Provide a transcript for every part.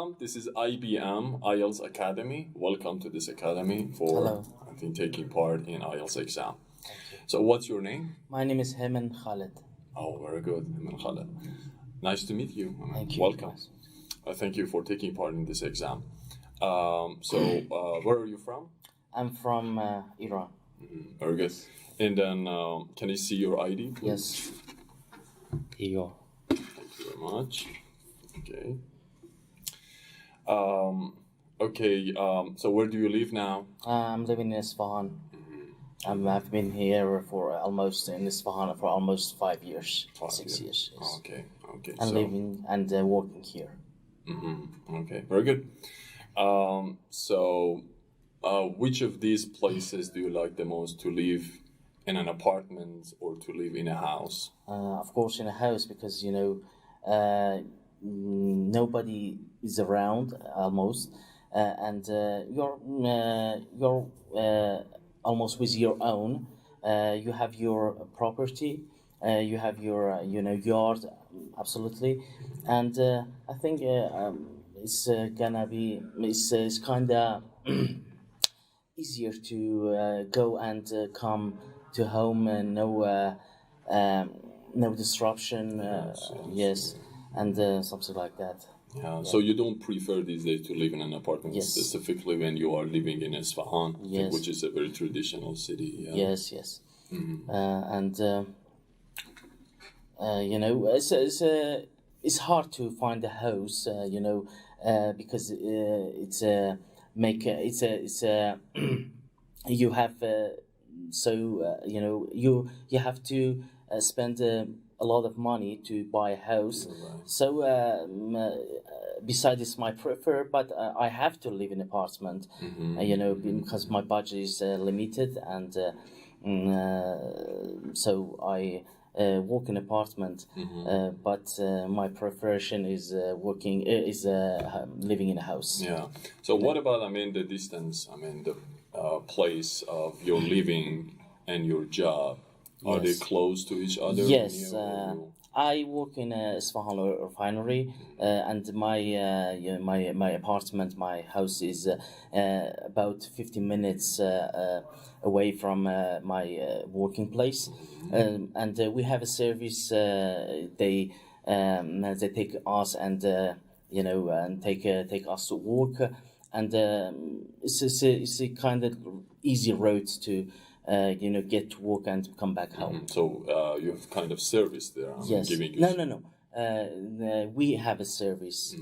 welcome. This is IBM IELTS Academy. Welcome to this academy for Hello. I think taking part in IELTS exam. So what's your name? My name is Hemen Khaled. Oh, very good. Hemen Khaled. Nice to meet you. Thank you. Welcome. Thank you for taking part in this exam. Where are you from? I'm from Iran. Very good. And then can I see your ID, please? Yes. Here you are. Thank you very much. Okay. So where do you live now? I'm living in Isfahan. I've been here in Isfahan for almost 5 years, 6 years. Yes. Okay. I'm living and working here. Okay, very good. Which of these places do you like the most, to live in an apartment or to live in a house? Of course, in a house, because nobody is around almost, and you're almost with your own. You have your property, you have your yard, absolutely, and I think it's kind of easier to go and come to home and no disruption. Yes, and something like that. Yeah. So you don't prefer these days to live in an apartment, Yes. specifically when you are living in Isfahan, Yes. which is a very traditional city. Yeah. Yes. It's hard to find a house, because you have you have to spend a lot of money to buy a house. Right. So besides it's my prefer, but I have to live in an apartment, because my budget is limited, and so I work in apartment. But my preference is living in a house. Yeah. So what about the distance? The place of your living and your job. Are they Yes. close to each other? Yes, I work in a Isfahan refinery, and my apartment, my house is about 15 minutes away from my working place, and we have a service. They take us and and take us to work, and it's a kind of easy road to. Get to work and come back home. So you have kind of service there. Yes. Giving you No. We have a service.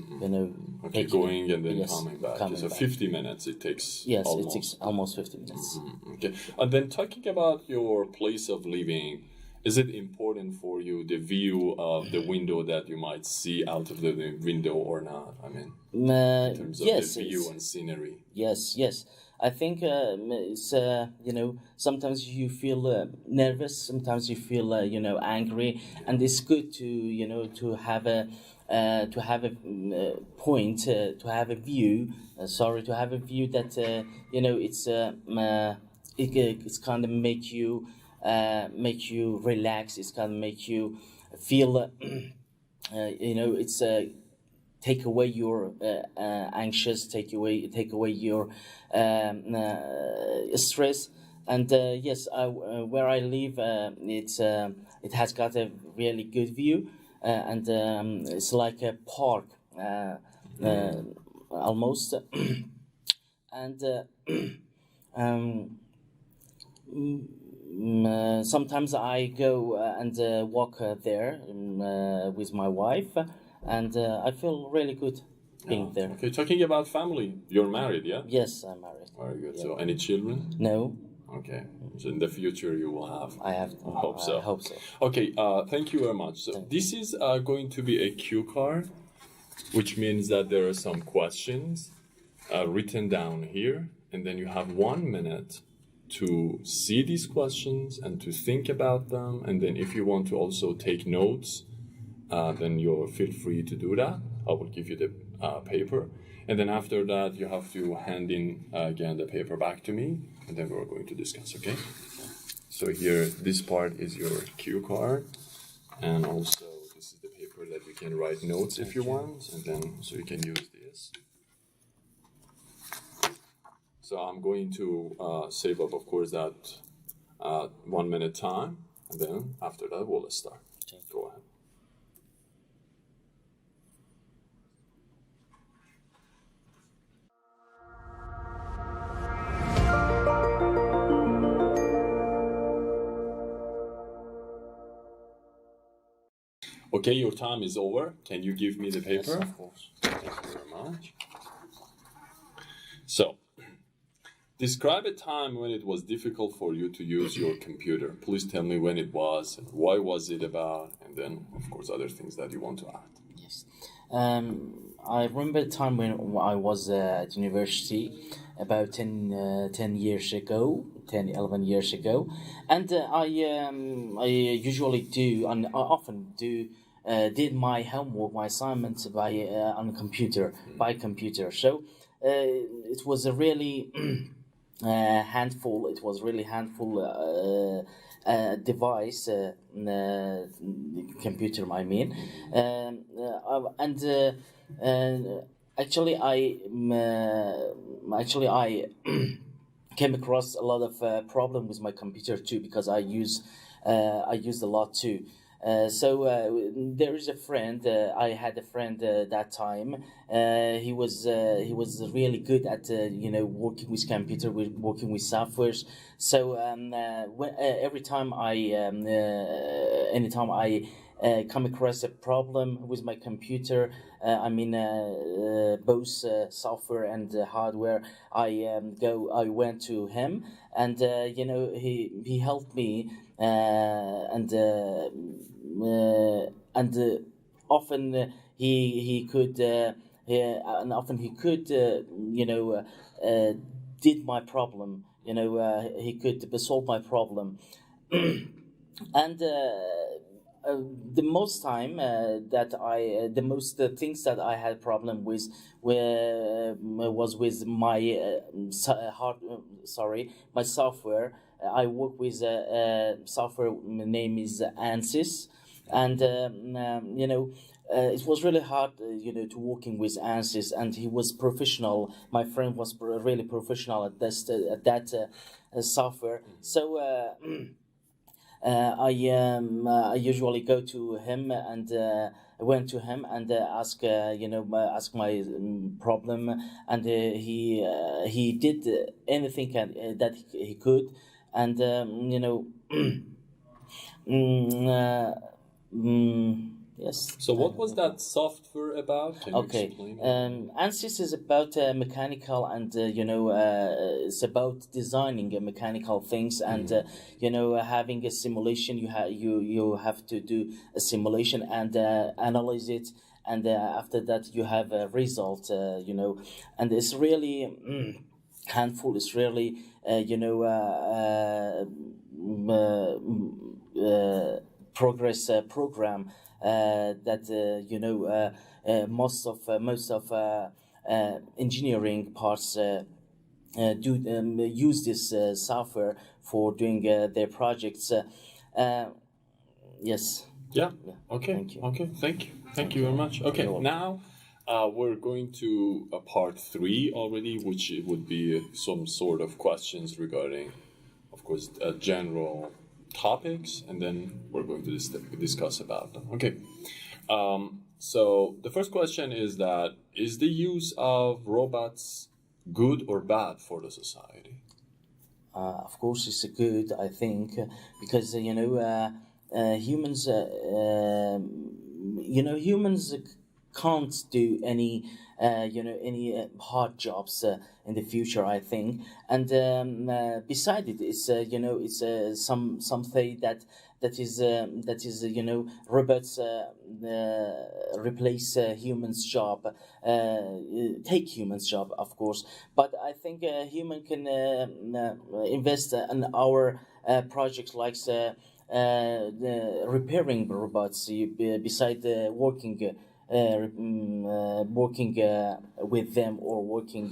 Okay, going and then yes, coming back. So back. 50 minutes it takes. Yes, almost. it takes almost 50 minutes. Okay, and then talking about your place of living, is it important for you the view of the window that you might see out of the window or not? In terms of yes, the view and scenery. Yes. I think it's sometimes you feel nervous, sometimes you feel angry, and it's good to to have a point, to have a view. To have a view that it's kind of make you relax. It's kind of make you feel it's take away your anxious, take away your stress. And yes, where I live, it has got a really good view, and it's like a park, almost. And sometimes I go and walk there with my wife. And I feel really good being there. Okay, talking about family, you're married, yeah? Yes, I'm married. Very good. Yeah. So, any children? No. Okay. So, in the future, you will have. I have. I hope so. I hope so. Okay. Thank you very much. So, this is going to be a cue card, which means that there are some questions written down here, and then you have 1 minute to see these questions and to think about them, and then if you want to also take notes. Then you feel free to do that. I will give you the paper. And then after that, you have to hand in again the paper back to me. And then we're going to discuss, okay? So here, this part is your cue card. And also, this is the paper that you can write notes if you want. And then, so you can use this. this. So I'm going to save up, of course, that 1 minute time, and then after that we'll start. Okay. Go ahead. Okay, your time is over. Can you give me the paper? Yes, of course. Thank you very much. So, describe a time when it was difficult for you to use your computer. Please tell me when it was, and why was it about, and then, of course, other things that you want to add. Yes. I remember a time when I was at university about 10 years ago, 11 years ago. And I usually do, and I often do, did my homework, my assignments by on computer, by computer. So it was a really handful. It was really handful device, computer. I mean, actually, I came across a lot of problem with my computer too, because I used a lot too. So there is a friend. I had a friend that time. He was really good at working with computer, working with softwares. So every time anytime I come across a problem with my computer, both software and hardware, I went to him, and he helped me, and often he could did my problem. He could solve my problem. And the most time the most things that I had problem with was with my my software. I work with software name is ANSYS, and it was really hard to working with ANSYS, and he was professional. My friend was really professional at that software. So I usually go to him, and I went to him and ask my problem, and he did anything that he could, and yes. So what was that software about? Can you explain? ANSYS is about mechanical, and it's about designing mechanical things, and having a simulation. You have to do a simulation and analyze it, and after that you have a result. And it's really handful. It's really progress program. That most of engineering parts do use this software for doing their projects. Yes. Yeah. Okay. Thank you. Okay. Thank you very much. Okay. Now we're going to part 3 already, which would be some sort of questions regarding, of course, general topics, and then we're going to discuss about them. Okay. So the first question is that, is the use of robots good or bad for the society? Of course, it's good, I think, because humans can't do any hard jobs in the future, I think. And beside it, it's something that is robots replace humans' job, take humans' job, of course. But I think human can invest in our projects like repairing robots, beside working with them, or working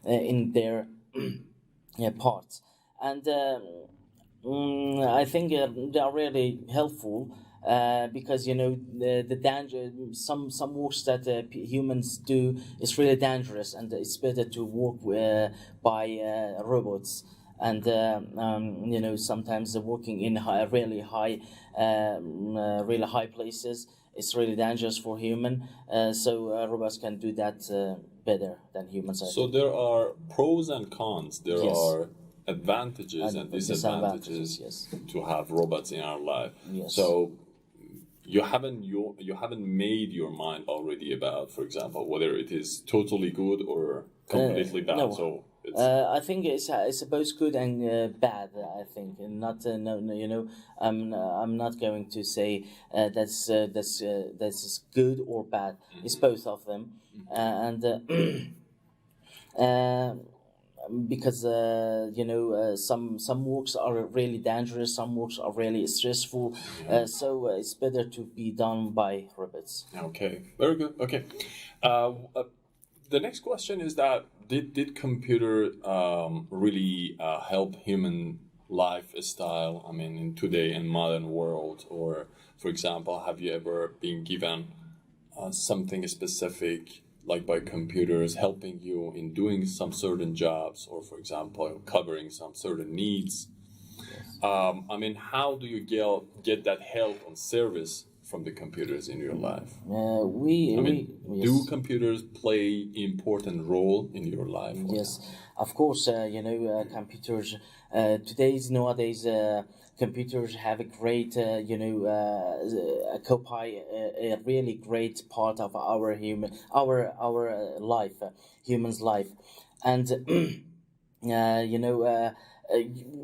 in their parts. And I think they are really helpful because the danger, some works that humans do is really dangerous, and it's better to work by robots. And sometimes working in really high places, it's really dangerous for human. So robots can do that better than humans. So there are pros and cons. There Yes. are advantages and disadvantages yes. to have robots in our life. Yes. So you haven't made your mind already about, for example, whether it is totally good or completely bad. No. So it's I think it's both good and bad. I think, and not no. I'm not going to say that's good or bad. It's both of them, and because some works are really dangerous, some works are really stressful. So it's better to be done by robots. okay. Very good. Okay. The next question is that did computer really help human lifestyle? I mean, in today in modern world, or for example, have you ever been given something specific, like by computers helping you in doing some certain jobs, or for example, covering some certain needs? I mean, how do you get that help and service from the computers in your life? Do computers play important role in your life? Yes, of course. Computers. Nowadays, computers have a great, occupy a really great part of our life, human's life, and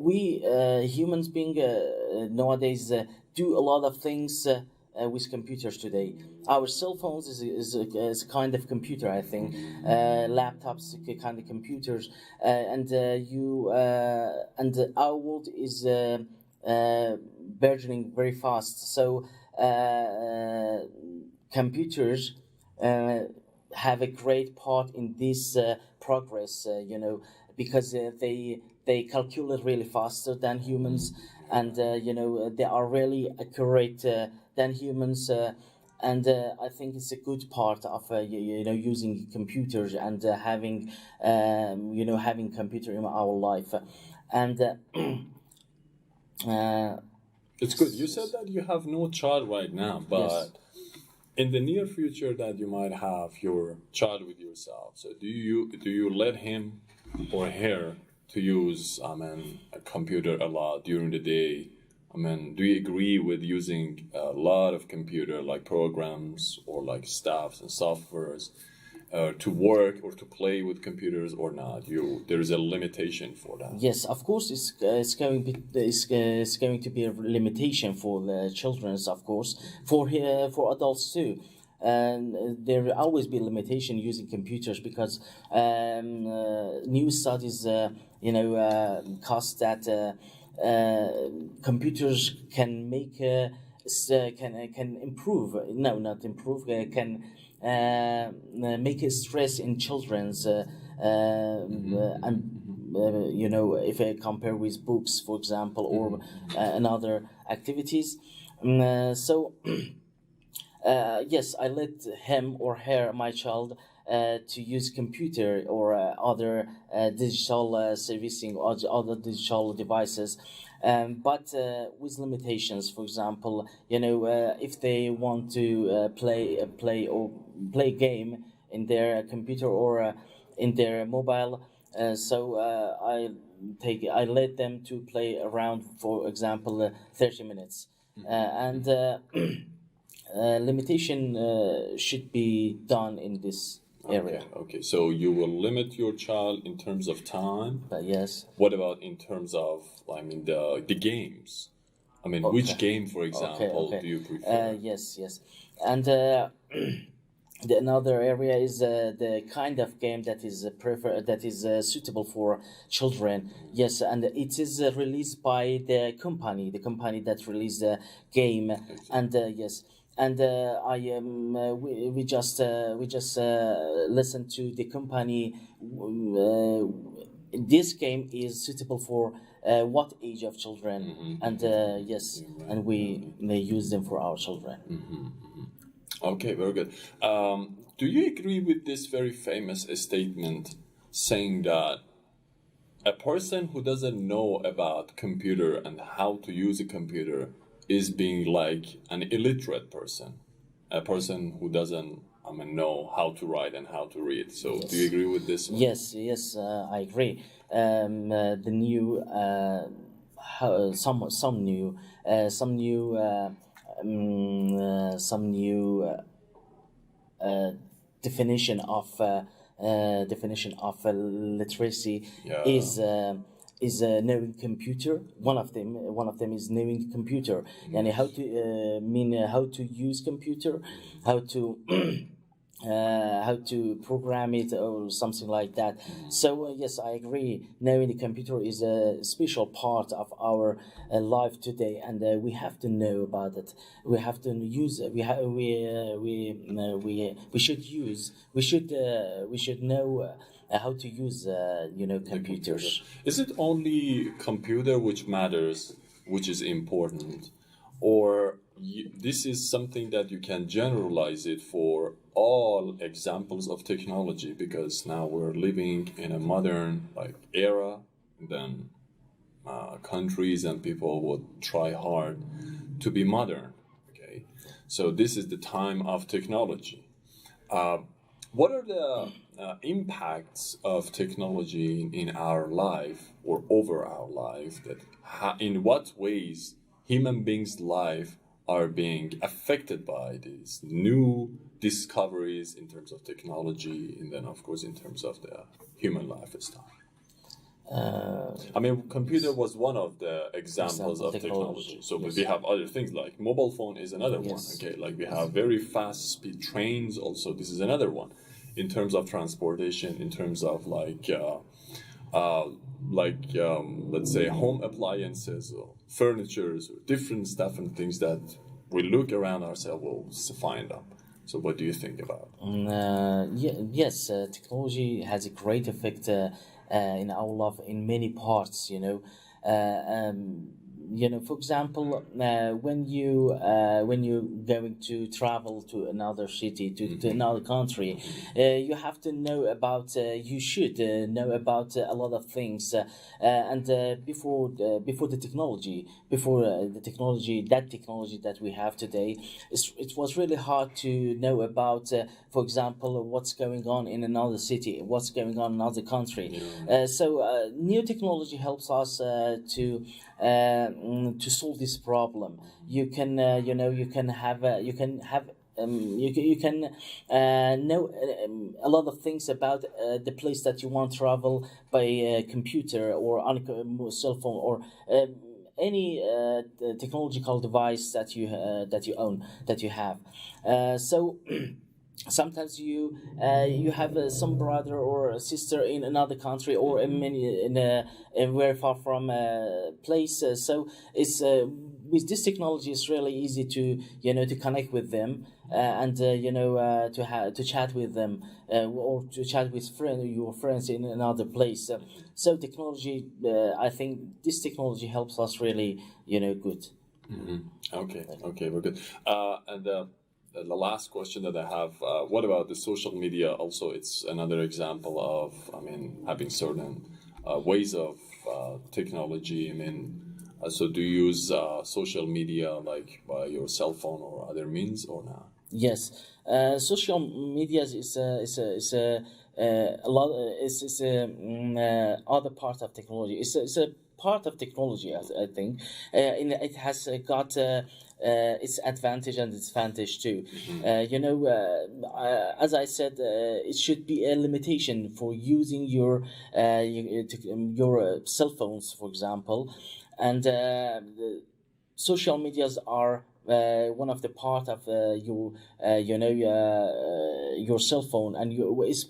we humans being nowadays do a lot of things with computers today. Our cell phones is a kind of computer, I think. Laptops, kind of computers, and our world is burgeoning very fast. So computers have a great part in this progress. Because they calculate really faster than humans, and they are really accurate than humans, and I think it's a good part of using computers and having having computer in our life, and it's good. You said that you have no child right now, but Yes. in the near future that you might have your child with yourself. So do you let him or her to use a computer a lot during the day? I mean, do you agree with using a lot of computer like programs or like stuffs and softwares to work or to play with computers or not? There is a limitation for that. Yes, of course, it's going to be a limitation for the childrens, of course, for adults too. And there will always be a limitation using computers because new studies, cost that computers can make can improve. No, not improve. Can make a stress in children's. If I compare with books, for example, or another activities. Yes, I let him or her, my child, to use computer or other digital servicing or other digital devices, but with limitations. For example, if they want to play game in their computer or in their mobile, I let them to play around, for example, 30 minutes, and. Limitation should be done in this area. Okay. So you will limit your child in terms of time. Yes. What about in terms of, the games? I mean, which game, for example, do you prefer? Yes. And another area is the kind of game that is suitable for children. Yes, and it is released by the company that released the game, and yes. And we just listen to the company. This game is suitable for what age of children, and yes, and we may use them for our children. Okay, very good. Do you agree with this very famous statement saying that a person who doesn't know about computer and how to use a computer is being like an illiterate person, a person who doesn't know how to write and how to read? So, do you agree with this one? Yes, I agree. The new, some new definition of literacy is knowing computer. One of them is knowing computer, and how to use computer, how to program it or something like that. So yes, I agree. Knowing the computer is a special part of our life today, and we have to know about it. We have to use it. We should know how to use computers. Is it only computer which matters, which is important, or this is something that you can generalize it for all examples of technology? Because now we're living in a modern era, then countries and people would try hard to be modern. Okay, so this is the time of technology. What are the impacts of technology in our life or over our life? That in what ways human beings' life are being affected by these new discoveries in terms of technology, and then of course in terms of the human lifestyle? Computer was one of the examples of technology. So yes. We have other things like mobile phone is another one. Yes. Okay, like we have very fast speed trains also. This is another one. In terms of transportation, in terms of let's say home appliances or furnitures or different stuff and things that we look around ourselves will find them. So what do you think about it? Yes, technology has a great effect in our life in many parts. For example, when you're going to travel to another city, to another country, you have to know about. You should know about a lot of things, and before the technology that we have today, it was really hard to know about. For example, what's going on in another city, what's going on in another country. So new technology helps us to solve this problem. You can know a lot of things about the place that you want to travel by computer or on a cell phone or any technological device that you own, that you have. So sometimes you have some brother or sister in another country or in a very far from place. So it's with this technology, it's really easy to to connect with them and to chat with them or to chat with your friends in another place. So technology, I think this technology helps us really good. Okay, very good. And the last question that I have, what about the social media? Also, it's another example of, having certain ways of technology. So do you use social media like by your cell phone or other means or not? Yes, social media is a lot. It's other part of technology. It's a part of technology, I think. It has got its advantage and disadvantage too. As I said, it should be a limitation for using your cell phones, for example, and social medias are one of the part of your cell phone, and is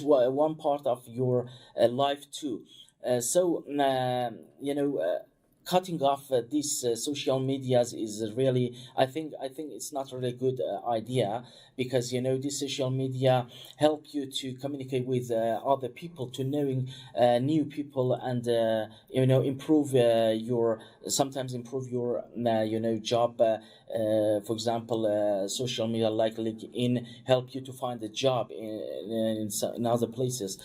one part of your life too. cutting off these social medias is really, I think it's not really a good idea, because these social media help you to communicate with other people, to knowing new people, and improve sometimes improve your job. For example, social media like LinkedIn help you to find a job in other places.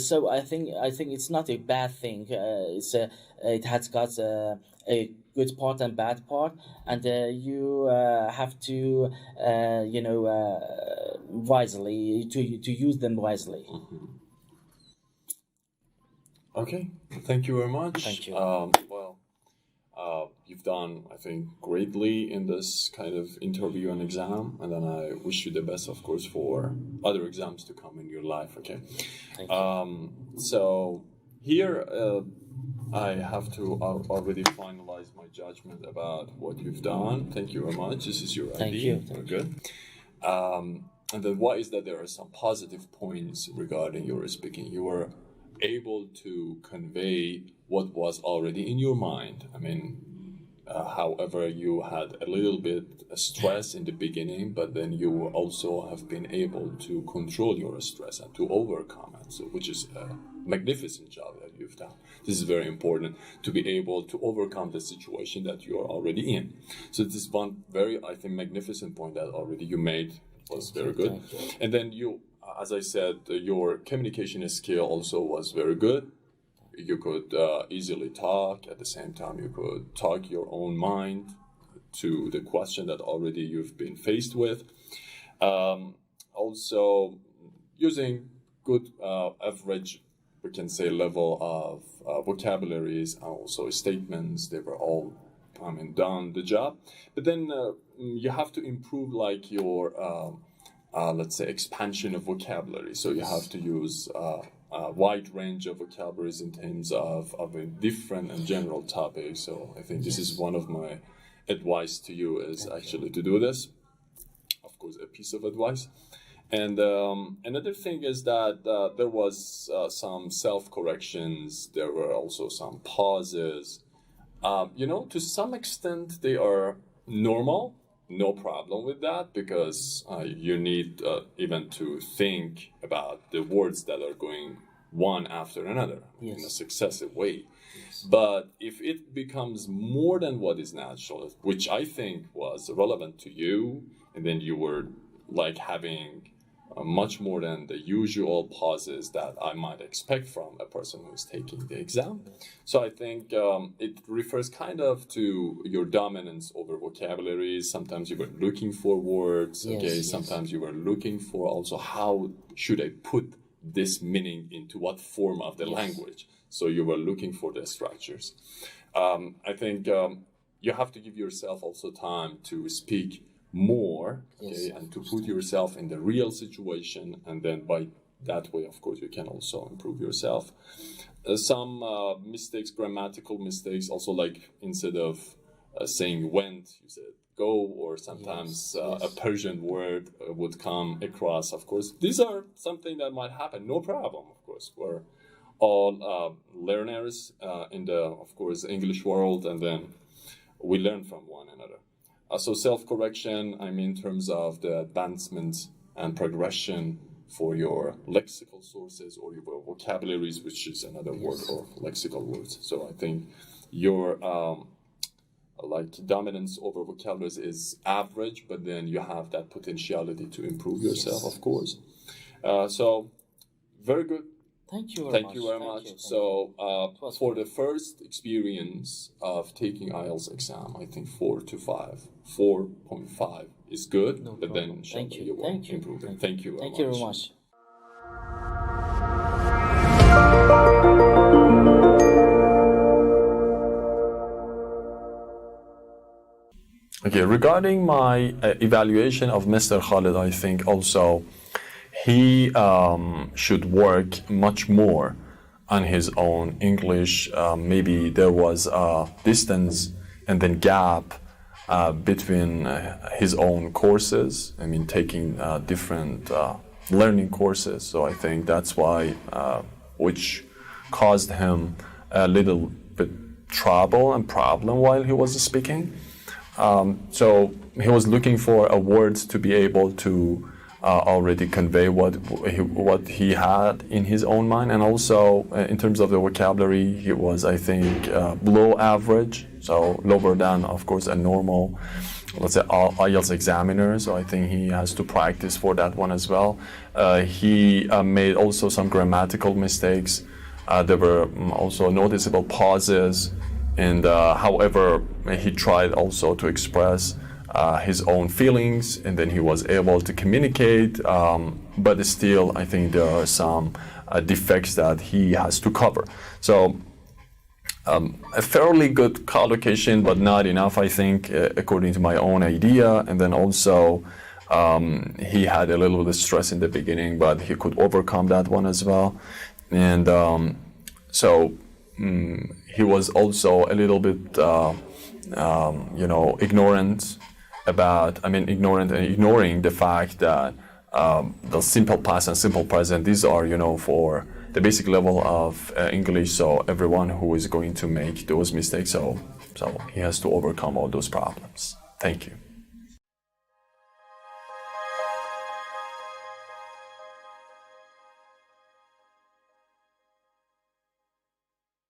So I think it's not a bad thing. It has got a good part and bad part, and you have to wisely to use them wisely. Okay, thank you very much. Thank you. You've done, I think, greatly in this kind of interview and exam, and then I wish you the best, of course, for other exams to come in your life. Okay. Thank you. So here I have to already finalize my judgment about what you've done. Thank you very much. This is your ID. Thank you. Very good. And then why is that there are some positive points regarding your speaking? You were able to convey what was already in your mind. I mean, however, you had a little bit of stress in the beginning, but then you also have been able to control your stress and to overcome it, so, which is a magnificent job that you've done. This is very important, to be able to overcome the situation that you are already in. So this is one very, I think, magnificent point that already you made. Was very good. And then you, as I said, your communication skill also was very good. You could easily talk. At the same time, you could talk your own mind to the question that already you've been faced with. Also, using good average, we can say, level of vocabularies and also statements. They were all, done the job. But then you have to improve like your, let's say, expansion of vocabulary. So you have to use a wide range of vocabularies in terms of a different and general topics. So I think this is one of my advice to you, is actually to do this. Of course, a piece of advice. And another thing is that there was some self-corrections. There were also some pauses. To some extent, they are normal. No problem with that, because you need even to think about the words that are going one after another in a successive way. Yes. But if it becomes more than what is natural, which I think was relevant to you, and then you were like having much more than the usual pauses that I might expect from a person who's taking the exam. So I think it refers kind of to your dominance over vocabularies. Sometimes you were looking for words, Sometimes you were looking for also how should I put this meaning into what form of the language. So you were looking for the structures. I think you have to give yourself also time to speak more, and to put yourself in the real situation, and then by that way, of course, you can also improve yourself. Some mistakes, grammatical mistakes, also, like instead of saying went, you said go, or sometimes a Persian word would come across. Of course, these are something that might happen, no problem. Of course, we're all learners in the, of course, English world, and then we learn from one another. So self-correction, in terms of the advancement and progression for your lexical sources or your vocabularies, which is another word, or lexical words. So I think your dominance over vocabularies is average, but then you have that potentiality to improve yourself, of course. So very good. Thank you very much. So for the first experience of taking IELTS exam, I think 4 to 5. 4.5 is good, but then inshallah you will improve it. Thank you very much. Thank you very much. Okay, regarding my evaluation of Mr. Khalid, I think also he should work much more on his own English. Maybe there was a distance and then gap between his own courses. Taking different learning courses. So I think that's why, which caused him a little bit trouble and problem while he was speaking. So he was looking for a word to be able to already convey what he had in his own mind, and also in terms of the vocabulary, he was, I think, below average, so lower than, of course, a normal, let's say, IELTS examiner. So I think he has to practice for that one as well. He made also some grammatical mistakes. There were also noticeable pauses, and however, he tried also to express his own feelings, and then he was able to communicate, but still I think there are some defects that he has to cover. So a fairly good collocation, but not enough, I think, according to my own idea. And then also he had a little bit of stress in the beginning, but he could overcome that one as well. And so he was also a little bit ignorant and ignoring the fact that the simple past and simple present, these are, for the basic level of English, so everyone who is going to make those mistakes, so he has to overcome all those problems. Thank you.